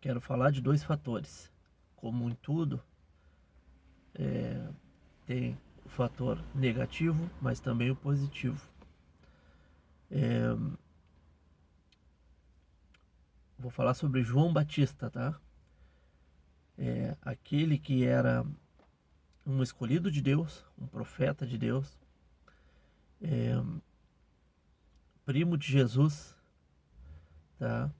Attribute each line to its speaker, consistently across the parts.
Speaker 1: quero falar de dois fatores. Como em tudo, tem o fator negativo, mas também o positivo. Vou falar sobre João Batista, tá? Aquele que era um escolhido de Deus, um profeta de Deus, primo de Jesus, tá?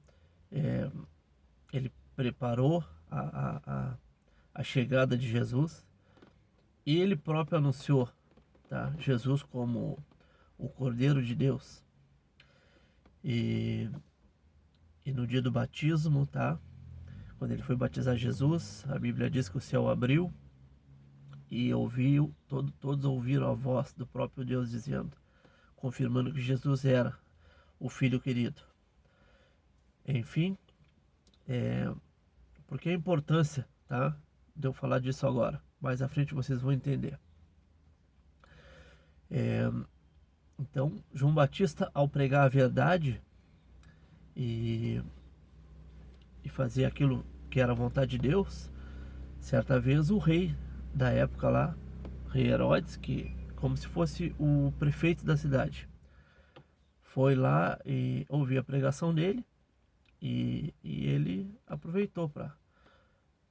Speaker 1: Ele preparou a chegada de Jesus e ele próprio anunciou, tá? Jesus como o Cordeiro de Deus. E no dia do batismo, tá? Quando ele foi batizar Jesus, a Bíblia diz que o céu abriu e todos ouviram a voz do próprio Deus dizendo, confirmando que Jesus era o Filho querido. Enfim, por que a importância, tá, de eu falar disso agora? Mais à frente vocês vão entender. Então, João Batista, ao pregar a verdade e fazer aquilo que era a vontade de Deus, certa vez o rei da época lá, rei Herodes, que como se fosse o prefeito da cidade, foi lá e ouviu a pregação dele e ele aproveitou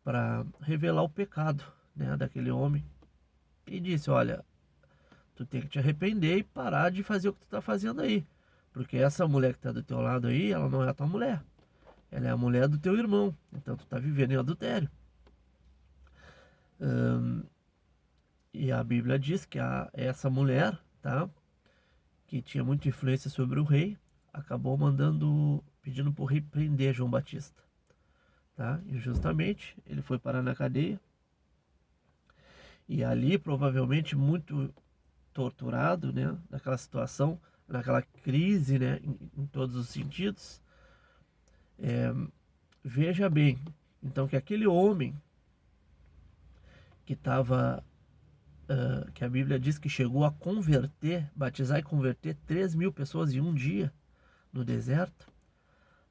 Speaker 1: para revelar o pecado, né, daquele homem e disse, olha, tu tem que te arrepender e parar de fazer o que tu tá fazendo aí, porque essa mulher que tá do teu lado aí, ela não é a tua mulher, ela é a mulher do teu irmão, então tu tá vivendo em adultério. E a Bíblia diz que essa mulher, tá, que tinha muita influência sobre o rei, acabou pedindo para o rei prender João Batista, tá? E justamente ele foi parar na cadeia e ali provavelmente muito torturado, né, naquela situação, naquela crise, né, em todos os sentidos. Veja bem, então, que aquele homem que estava, que a Bíblia diz que chegou a converter, batizar e converter 3.000 pessoas em um dia no deserto,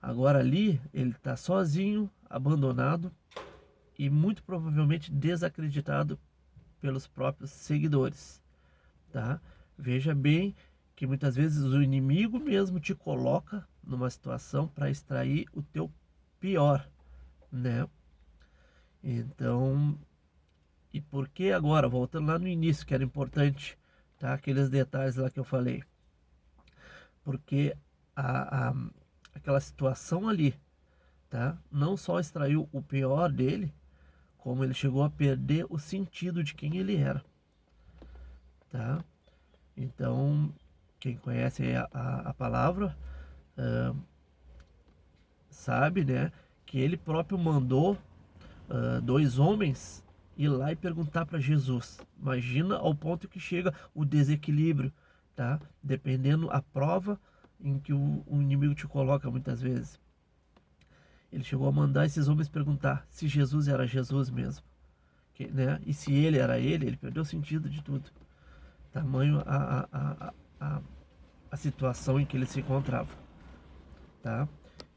Speaker 1: agora ali ele está sozinho, abandonado e muito provavelmente desacreditado pelos próprios seguidores, tá? Veja bem que muitas vezes o inimigo mesmo te coloca numa situação para extrair o teu pior, né? Então, e por que agora, voltando lá no início, que era importante, tá? Aqueles detalhes lá que eu falei. Porque aquela situação ali, tá? Não só extraiu o pior dele, como ele chegou a perder o sentido de quem ele era, tá? Então, quem conhece a palavra, sabe, né? Que ele próprio mandou dois homens ir lá e perguntar para Jesus. Imagina ao ponto que chega o desequilíbrio, tá? Dependendo a prova em que o inimigo te coloca muitas vezes. Ele chegou a mandar esses homens perguntar se Jesus era Jesus mesmo, né? E se ele era ele perdeu o sentido de tudo. Tamanho a situação em que ele se encontrava, tá?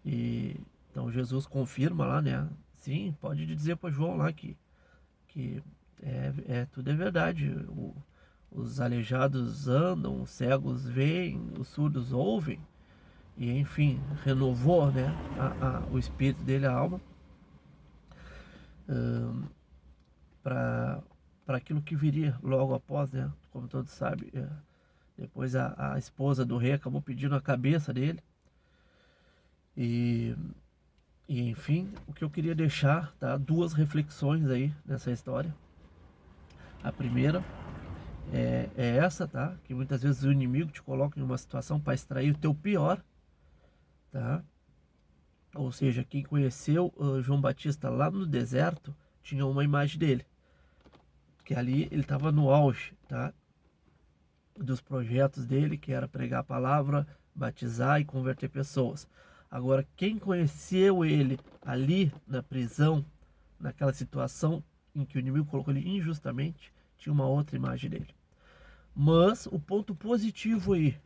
Speaker 1: E então Jesus confirma lá, né? Sim, pode dizer para João lá que tudo é verdade. Os aleijados andam, os cegos veem, os surdos ouvem. E enfim, renovou, né, o espírito dele, a alma, para aquilo que viria logo após, né? Como todos sabem, depois a esposa do rei acabou pedindo a cabeça dele. E enfim, o que eu queria deixar, tá? Duas reflexões aí nessa história. A primeira é essa, tá? Que muitas vezes o inimigo te coloca em uma situação para extrair o teu pior, tá? Ou seja, quem conheceu João Batista lá no deserto tinha uma imagem dele, que ali ele estava no auge, tá? Dos projetos dele, que era pregar a palavra, batizar e converter pessoas. Agora, quem conheceu ele ali na prisão, naquela situação em que o inimigo colocou ele injustamente, tinha uma outra imagem dele. Mas o ponto positivo aí,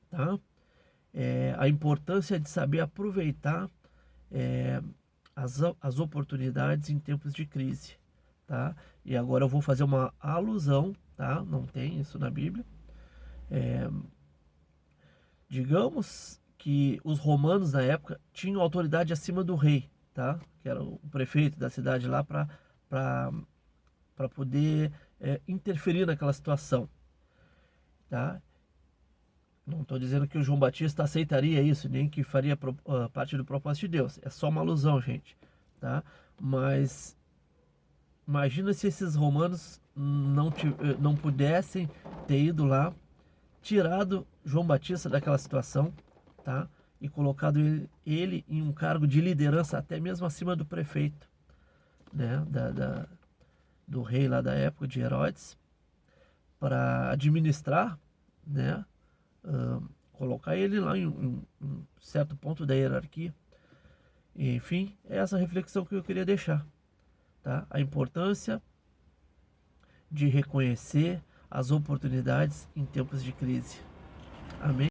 Speaker 1: tá? A importância de saber aproveitar as oportunidades em tempos de crise, tá? E agora eu vou fazer uma alusão, tá? Não tem isso na Bíblia. Digamos que os romanos na época tinham autoridade acima do rei, tá? Que era o prefeito da cidade lá para poder interferir naquela situação, tá? Não estou dizendo que o João Batista aceitaria isso, nem que faria parte do propósito de Deus. É só uma alusão, gente, tá? Mas imagina se esses romanos não pudessem ter ido lá, tirado João Batista daquela situação, tá? E colocado ele em um cargo de liderança, até mesmo acima do prefeito, né? Do rei lá da época, de Herodes, para administrar, né? Colocar ele lá em um certo ponto da hierarquia. Enfim, é essa reflexão que eu queria deixar, tá? A importância de reconhecer as oportunidades em tempos de crise. Amém?